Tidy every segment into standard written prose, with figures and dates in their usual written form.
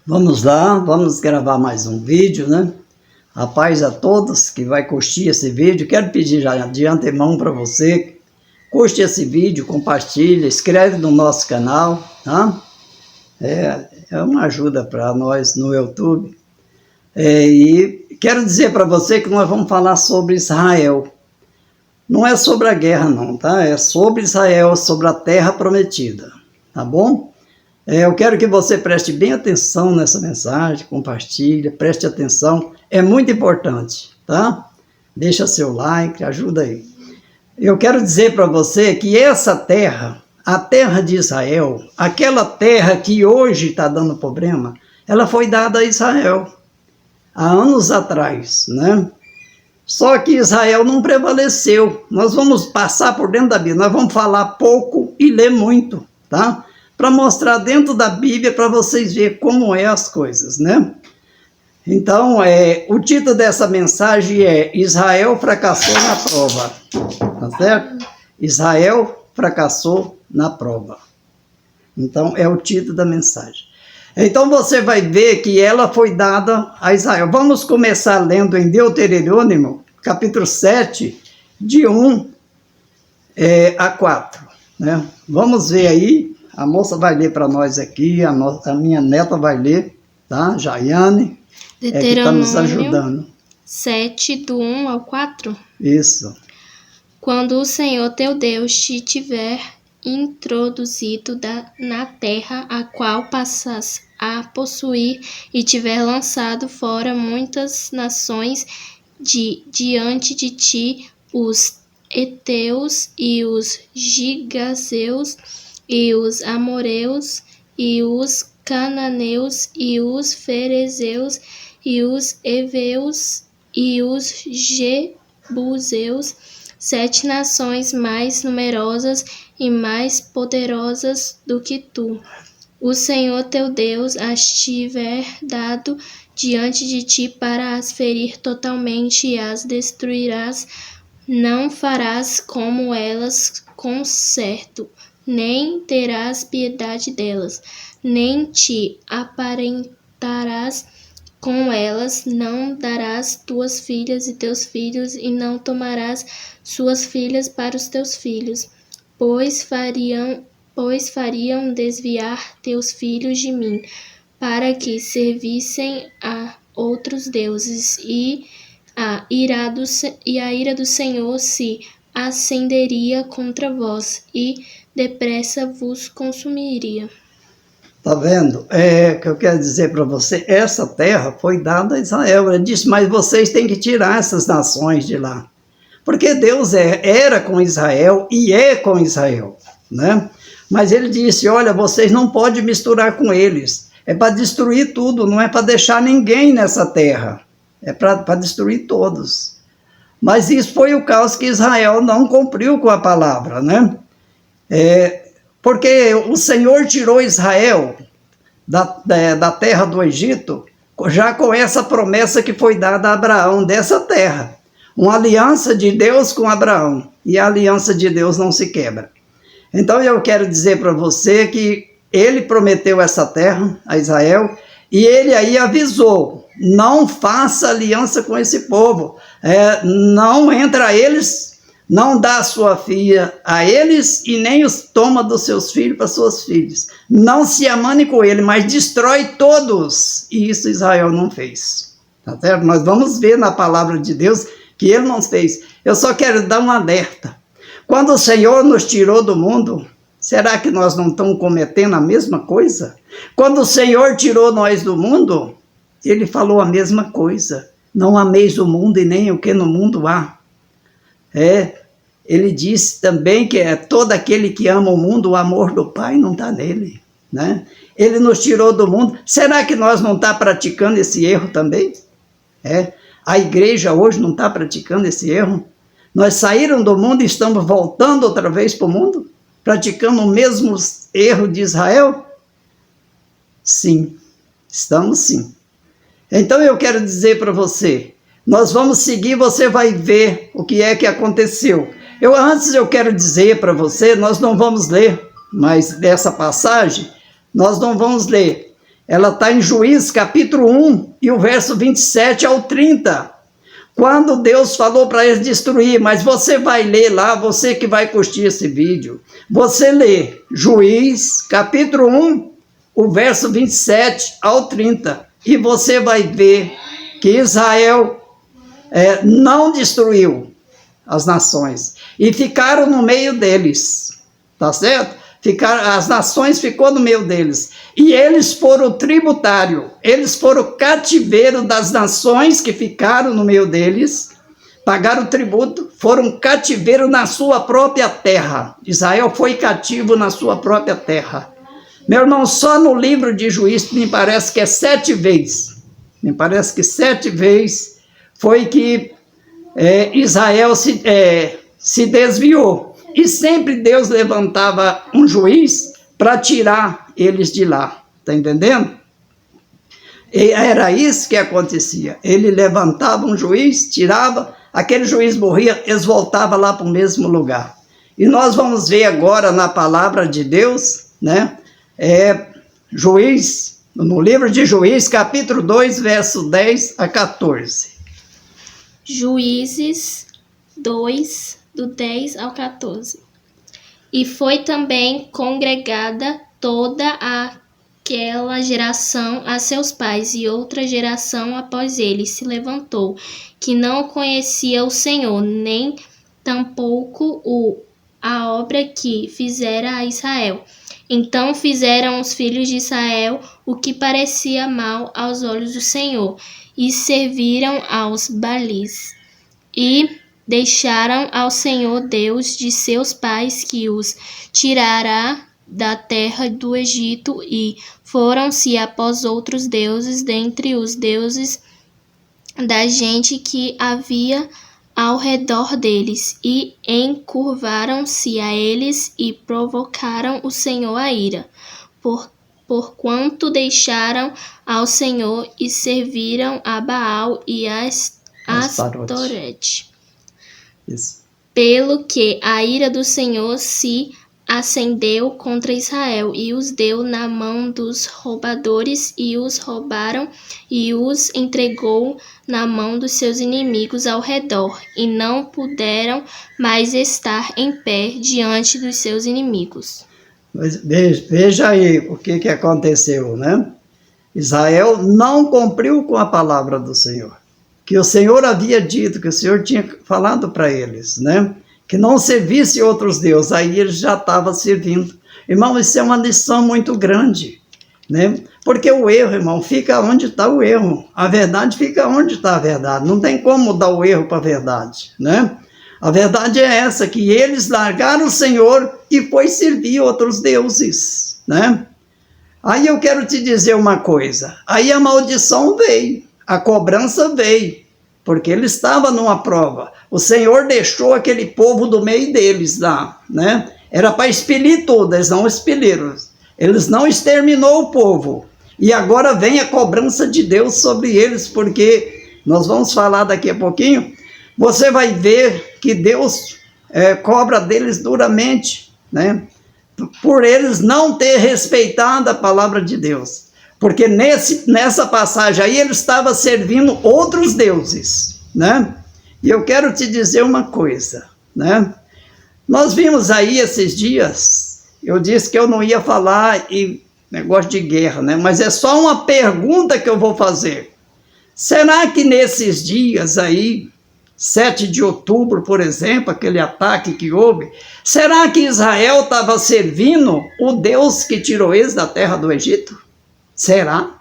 Vamos lá, vamos gravar mais um vídeo, né? A paz a todos que vai curtir esse vídeo. Quero pedir já de antemão para você, curte esse vídeo, compartilha, inscreve no nosso canal, tá? É uma ajuda para nós no YouTube. E quero dizer para você que nós vamos falar sobre Israel. Não é sobre a guerra não, tá? É sobre Israel, sobre a terra prometida, tá bom? Eu quero que você preste bem atenção nessa mensagem, compartilhe, preste atenção, é muito importante, tá? Deixa seu like, ajuda aí. Eu quero dizer para você que essa terra, a terra de Israel, aquela terra que hoje está dando problema, ela foi dada a Israel há anos atrás, né? Só que Israel não prevaleceu. Nós vamos passar por dentro da Bíblia, nós vamos falar pouco e ler muito, tá? Para mostrar dentro da Bíblia para vocês verem como é as coisas, né? Então, o título dessa mensagem é Israel fracassou na prova, tá certo? Israel fracassou na prova. Então, é o título da mensagem. Então, você vai ver que ela foi dada a Israel. Vamos começar lendo em Deuteronômio, capítulo 7, de 1 a 4, né? Vamos ver aí. A moça vai ler para nós aqui, a minha neta vai ler, tá? Jaiane, que está nos ajudando. 7, do 1 ao 4? Isso. Quando o Senhor teu Deus te tiver introduzido na terra a qual passas a possuir e tiver lançado fora muitas nações diante de ti, os heteus e os gigazeus e os amoreus e os cananeus e os ferezeus e os heveus e os jebuseus, 7 nações mais numerosas e mais poderosas do que tu. O Senhor teu Deus as tiver dado diante de ti para as ferir totalmente e as destruirás. Não farás como elas com certo, nem terás piedade delas, nem te aparentarás com elas, não darás tuas filhas e teus filhos, e não tomarás suas filhas para os teus filhos, pois fariam desviar teus filhos de mim, para que servissem a outros deuses, e a ira do Senhor se acenderia contra vós, e depressa vos consumiria. Tá vendo? Que eu quero dizer para você, essa terra foi dada a Israel. Ele disse, mas vocês têm que tirar essas nações de lá. Porque Deus era com Israel e é com Israel, né? Mas ele disse, olha, vocês não podem misturar com eles. É para destruir tudo, não é para deixar ninguém nessa terra. É para destruir todos. Mas isso foi o caso que Israel não cumpriu com a palavra, né? Porque o Senhor tirou Israel da terra do Egito, já com essa promessa que foi dada a Abraão dessa terra. Uma aliança de Deus com Abraão. E a aliança de Deus não se quebra. Então eu quero dizer para você que ele prometeu essa terra a Israel e ele aí avisou, não faça aliança com esse povo, não entra a eles, não dá a sua filha a eles e nem os toma dos seus filhos para suas filhas. Não se amane com ele, mas destrói todos. E isso Israel não fez. Tá certo? Nós vamos ver na palavra de Deus que ele não fez. Eu só quero dar um alerta. Quando o Senhor nos tirou do mundo, será que nós não estamos cometendo a mesma coisa? Quando o Senhor tirou nós do mundo, ele falou a mesma coisa. Não ameis o mundo e nem o que no mundo há. Ele disse também que todo aquele que ama o mundo, o amor do Pai não está nele, né? Ele nos tirou do mundo. Será que nós não estamos praticando esse erro também? A igreja hoje não está praticando esse erro? Nós saímos do mundo e estamos voltando outra vez para o mundo? Praticando o mesmo erro de Israel? Sim, estamos sim. Então eu quero dizer para você, nós vamos seguir, você vai ver o que é que aconteceu. Antes eu quero dizer para você, nós não vamos ler, mas dessa passagem, nós não vamos ler. ela está em Juízes capítulo 1 e o verso 27 ao 30. Quando Deus falou para eles destruir, mas você vai ler lá, você que vai curtir esse vídeo, você lê Juízes capítulo 1, o verso 27 ao 30, e você vai ver que Israel não destruiu as nações, e ficaram no meio deles, tá certo? As nações ficou no meio deles, e eles foram tributário, eles foram cativeiro das nações que ficaram no meio deles, pagaram tributo, foram cativeiro na sua própria terra. Israel foi cativo na sua própria terra. Meu irmão, só no livro de Juízes, me parece que é 7 vezes, me parece que 7 vezes foi que Israel se desviou. E sempre Deus levantava um juiz para tirar eles de lá. Está entendendo? E era isso que acontecia. Ele levantava um juiz, tirava, aquele juiz morria, eles voltavam lá para o mesmo lugar. E nós vamos ver agora na palavra de Deus, né? No livro de Juízes, capítulo 2, verso 10 a 14. Juízes 2, do 10 ao 14. E foi também congregada toda aquela geração a seus pais, e outra geração após ele se levantou, que não conhecia o Senhor, nem tampouco a obra que fizera a Israel. Então fizeram os filhos de Israel o que parecia mal aos olhos do Senhor, e serviram aos Baalis, e deixaram ao Senhor Deus de seus pais, que os tirara da terra do Egito, e foram-se após outros deuses dentre os deuses da gente que havia ao redor deles, e encurvaram-se a eles e provocaram o Senhor a ira, porquanto deixaram ao Senhor e serviram a Baal e a Astorete. Isso. Pelo que a ira do Senhor se acendeu contra Israel, e os deu na mão dos roubadores, e os roubaram, e os entregou na mão dos seus inimigos ao redor, e não puderam mais estar em pé diante dos seus inimigos. Mas veja aí o que aconteceu, né? Israel não cumpriu com a palavra do Senhor, que o Senhor havia dito, que o Senhor tinha falado para eles, né? Que não servisse outros deuses, aí eles já estavam servindo. Irmão, isso é uma lição muito grande, né? Porque o erro, irmão, fica onde está o erro. A verdade fica onde está a verdade. Não tem como mudar o erro para a verdade, né? A verdade é essa, que eles largaram o Senhor e foi servir outros deuses, né? Aí eu quero te dizer uma coisa, aí a maldição veio, a cobrança veio, porque ele estava numa prova. O Senhor deixou aquele povo do meio deles lá, né? Era para expelir tudo, eles não expeliram. Eles não exterminou o povo. E agora vem a cobrança de Deus sobre eles, porque nós vamos falar daqui a pouquinho, você vai ver que Deus cobra deles duramente, né? Por eles não ter respeitado a palavra de Deus. Porque nessa passagem aí ele estava servindo outros deuses, né? E eu quero te dizer uma coisa, né? Nós vimos aí esses dias, eu disse que eu não ia falar em negócio de guerra, né? Mas é só uma pergunta que eu vou fazer. Será que nesses dias aí, 7 de outubro, por exemplo, aquele ataque que houve, será que Israel estava servindo o Deus que tirou eles da terra do Egito? Será?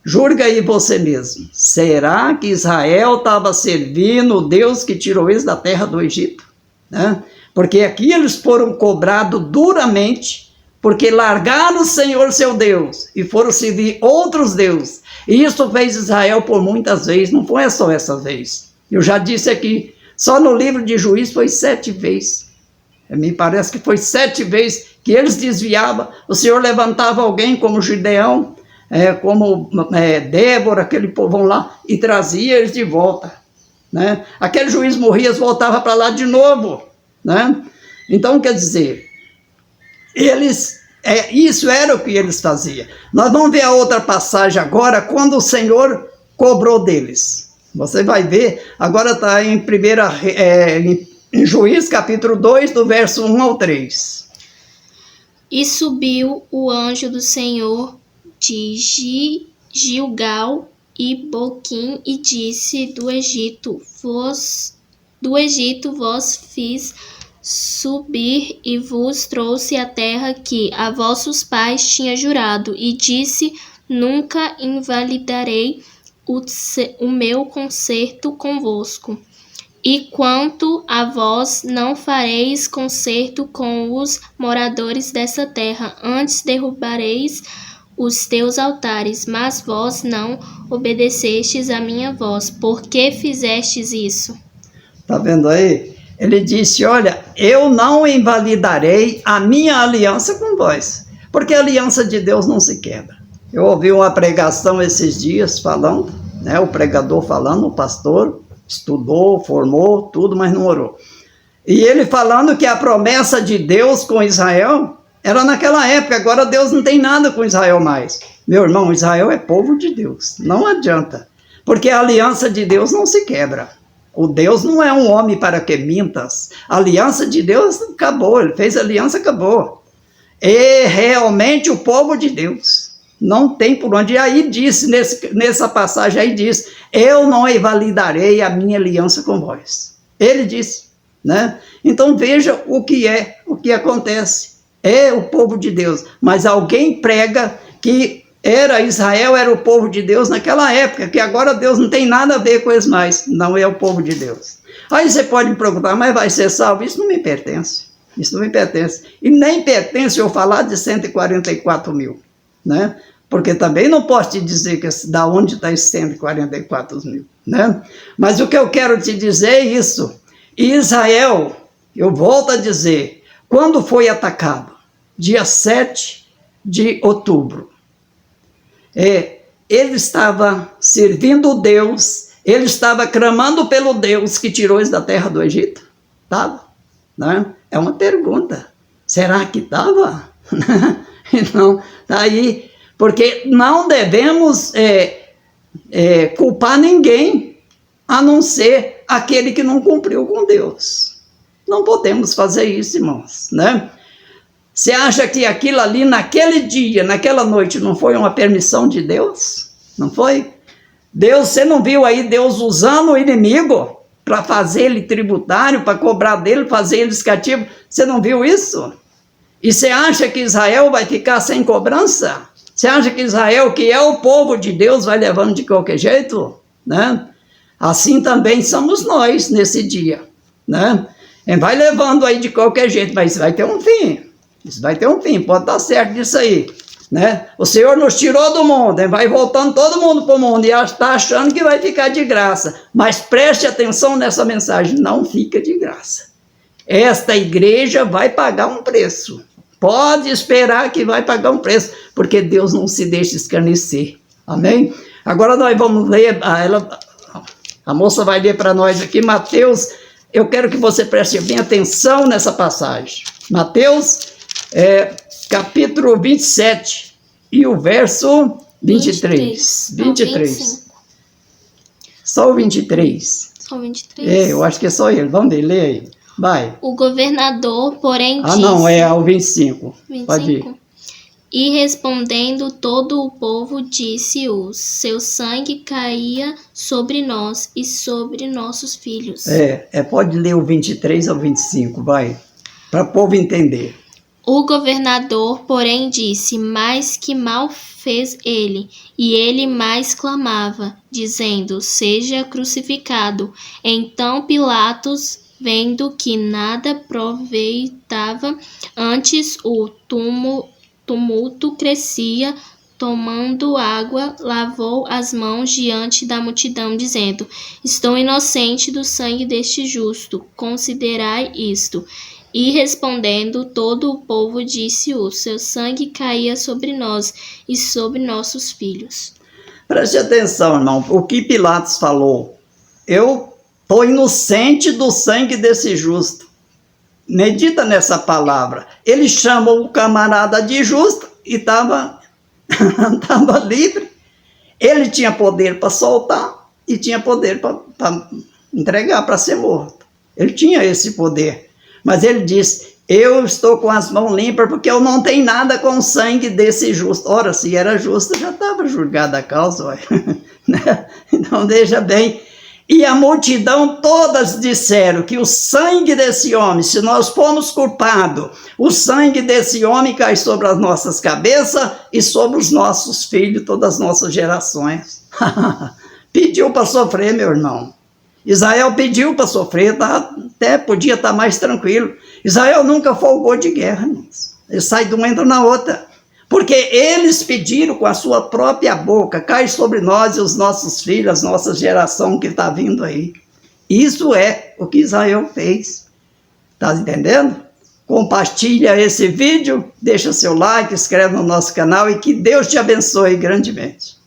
Julga aí você mesmo. Será que Israel estava servindo o Deus que tirou eles da terra do Egito? Né? Porque aqui eles foram cobrados duramente, porque largaram o Senhor seu Deus e foram servir outros deuses. E isso fez Israel por muitas vezes, não foi só essa vez. Eu já disse aqui, só no livro de Juízes foi 7 vezes. Me parece que foi 7 vezes que eles desviavam. O Senhor levantava alguém como Gideão, como Débora, aquele povão lá, e trazia eles de volta, né? Aquele juiz morria, eles voltavam para lá de novo, né? Então, quer dizer, eles Isso era o que eles faziam. Nós vamos ver a outra passagem agora, quando o Senhor cobrou deles. Você vai ver, agora está em em Juízes capítulo 2, do verso 1 ao 3. E subiu o anjo do Senhor de Gilgal e Boquim e disse: do Egito vos fiz subir e vos trouxe a terra que a vossos pais tinha jurado, e disse: nunca invalidarei o meu concerto convosco. E quanto a vós, não fareis concerto com os moradores dessa terra, antes derrubareis os teus altares, mas vós não obedecestes a minha voz. Por que fizestes isso? Está vendo aí? Ele disse: olha, eu não invalidarei a minha aliança com vós, porque a aliança de Deus não se quebra. Eu ouvi uma pregação esses dias falando, né, o pregador falando, o pastor, estudou, formou, tudo, mas não orou. E ele falando que a promessa de Deus com Israel era naquela época, agora Deus não tem nada com Israel mais. Meu irmão, Israel é povo de Deus, não adianta, porque a aliança de Deus não se quebra. O Deus não é um homem para que mintas. A aliança de Deus acabou, ele fez a aliança, acabou. E realmente o povo de Deus não tem por onde. E aí disse, nessa passagem aí diz: eu não invalidarei a minha aliança com vós. Ele disse, né? Então veja o que acontece. É o povo de Deus, mas alguém prega que Israel era o povo de Deus naquela época, que agora Deus não tem nada a ver com eles mais, não é o povo de Deus. Aí você pode me perguntar: mas vai ser salvo? Isso não me pertence, isso não me pertence, e nem pertence eu falar de 144 mil, né? Porque também não posso te dizer que da onde está esses 144 mil, né? Mas o que eu quero te dizer é isso: Israel, eu volto a dizer, quando foi atacado, dia 7 de outubro, ele estava servindo Deus, ele estava clamando pelo Deus que tirou eles da terra do Egito? Estava, né? É uma pergunta. Será que estava? Não, está aí, porque não devemos culpar ninguém, a não ser aquele que não cumpriu com Deus. Não podemos fazer isso, irmãos, né? Você acha que aquilo ali, naquele dia, naquela noite, não foi uma permissão de Deus? Não foi? Deus, você não viu aí Deus usando o inimigo para fazer ele tributário, para cobrar dele, fazer ele cativo? Você não viu isso? E você acha que Israel vai ficar sem cobrança? Você acha que Israel, que é o povo de Deus, vai levando de qualquer jeito? Né? Assim também somos nós nesse dia, né? Vai levando aí de qualquer jeito, mas vai ter um fim. Isso vai ter um fim, pode estar certo disso aí, né? O Senhor nos tirou do mundo, vai voltando todo mundo para o mundo e está achando que vai ficar de graça. Mas preste atenção nessa mensagem: não fica de graça. Esta igreja vai pagar um preço. Pode esperar que vai pagar um preço, porque Deus não se deixa escarnecer. Amém? Agora nós vamos ler, a moça vai ler para nós aqui, Mateus. Eu quero que você preste bem atenção nessa passagem. Mateus, capítulo 27, e o verso 23. 23. Só o 23. Só o 23? Eu acho que é só ele. Vamos ver, lê aí. Vai. O governador, porém, disse... não, é o 25. 25? Pode ir. E respondendo todo o povo, disse-o: seu sangue caía sobre nós e sobre nossos filhos. Pode ler o 23 ao 25, vai, para o povo entender. O governador, porém, disse: mas que mal fez ele? E ele mais clamava, dizendo: seja crucificado. Então Pilatos, vendo que nada aproveitava, antes o tumulto crescia, tomando água, lavou as mãos diante da multidão, dizendo: estou inocente do sangue deste justo, considerai isto. E respondendo todo o povo, disse-o: seu sangue caía sobre nós e sobre nossos filhos. Preste atenção, irmão, o que Pilatos falou: eu estou inocente do sangue desse justo. medita nessa palavra. Ele chama o camarada de justo e estava livre. Ele tinha poder para soltar e tinha poder para entregar para ser morto. Ele tinha esse poder. Mas ele disse, eu estou com as mãos limpas porque eu não tenho nada com o sangue desse justo. Ora, se era justo, já estava julgada a causa. Então, veja bem. E a multidão todas disseram que o sangue desse homem, se nós formos culpados, o sangue desse homem cai sobre as nossas cabeças e sobre os nossos filhos, todas as nossas gerações. Pediu para sofrer, meu irmão. Israel pediu para sofrer, até podia estar mais tranquilo. Israel nunca folgou de guerra. Ele sai de uma e entra na outra. Porque eles pediram com a sua própria boca, cai sobre nós e os nossos filhos, a nossa geração que está vindo aí. Isso é o que Israel fez. Está entendendo? Compartilha esse vídeo, deixa seu like, inscreve no nosso canal e que Deus te abençoe grandemente.